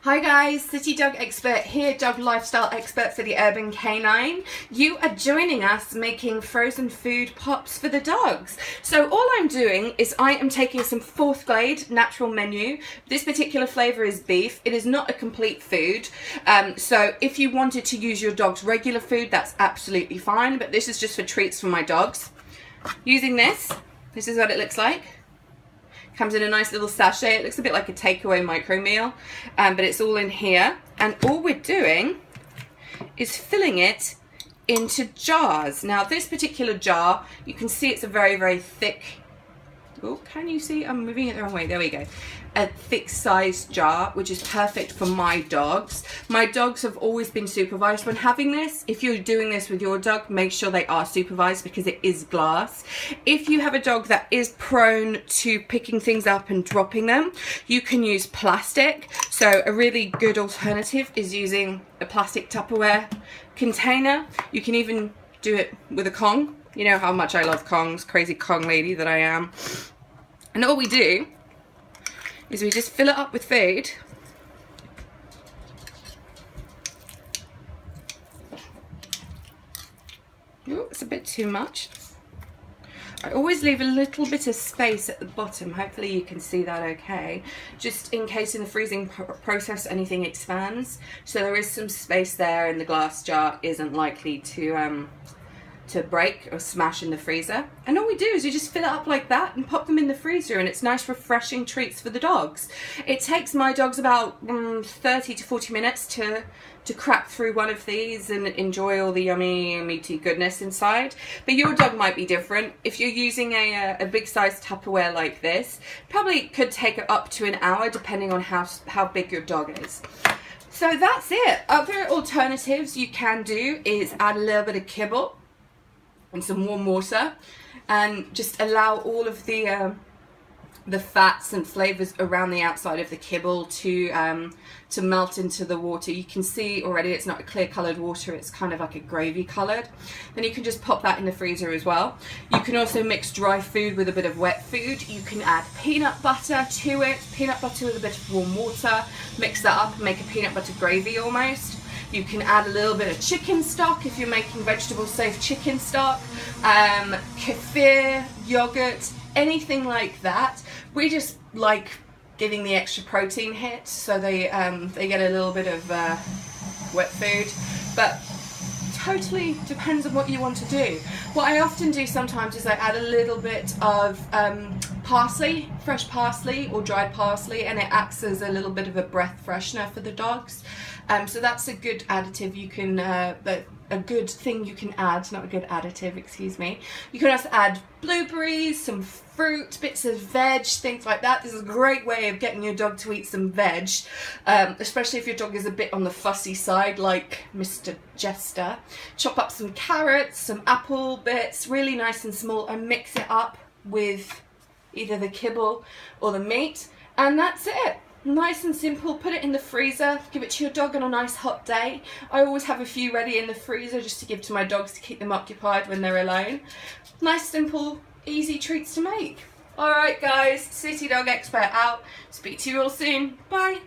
Hi guys, City Dog Expert here, dog lifestyle expert for the Urban Canine. You are joining us making frozen food pops for the dogs. So all I'm doing is I am taking some Forthglade natural menu. This particular flavour is beef. It is not a complete food. So if you wanted to use your dog's regular food, that's absolutely fine. But this is just for treats for my dogs. Using this is what it looks like. Comes in a nice little sachet. It looks a bit like a takeaway micro meal, but it's all in here. And all we're doing is filling it into jars. Now this particular jar, you can see it's a very, very thick, oh, can you see? I'm moving it the wrong way. There we go. A thick sized jar, which is perfect for my dogs. My dogs have always been supervised when having this. If you're doing this with your dog, make sure they are supervised because it is glass. If you have a dog that is prone to picking things up and dropping them, you can use plastic. So a really good alternative is using a plastic Tupperware container. You can even do it with a Kong. You know how much I love Kongs, crazy Kong lady that I am. And all we do is we just fill it up with food. Ooh, it's a bit too much. I always leave a little bit of space at the bottom. Hopefully you can see that okay. Just in case in the freezing process anything expands. So there is some space there and the glass jar isn't likely to break or smash in the freezer. And all we do is you just fill it up like that and pop them in the freezer, and it's nice refreshing treats for the dogs. It takes my dogs about 30 to 40 minutes to crack through one of these and enjoy all the yummy meaty goodness inside. But your dog might be different. If you're using a big size Tupperware like this, probably could take up to an hour depending on how big your dog is. So that's it. Other alternatives you can do is add a little bit of kibble and some warm water, and just allow all of the fats and flavors around the outside of the kibble to melt into the water. You can see already it's not a clear colored water, it's kind of like a gravy colored. Then you can just pop that in the freezer as well. You can also mix dry food with a bit of wet food. You can add peanut butter to it, peanut butter with a bit of warm water, mix that up and make a peanut butter gravy almost. You can add a little bit of chicken stock if you're making vegetable safe chicken stock, kefir, yogurt, anything like that. We just like giving the extra protein hit, so they get a little bit of wet food, but totally depends on what you want to do. What I often do sometimes is I add a little bit of parsley, fresh parsley or dried parsley, and it acts as a little bit of a breath freshener for the dogs. So that's a good additive you can, a good thing you can add, not a good additive, excuse me. You can also add blueberries, some fruit, bits of veg, things like that. This is a great way of getting your dog to eat some veg, especially if your dog is a bit on the fussy side like Mr. Jester. Chop up some carrots, some apple bits, really nice and small, and mix it up with either the kibble or the meat, and that's it. Nice and simple. Put it in the freezer, give it to your dog on a nice hot day. I always have a few ready in the freezer just to give to my dogs to keep them occupied when they're alone. Nice, simple, easy treats to make. Alright guys, City Dog Expert out. Speak to you all soon. Bye.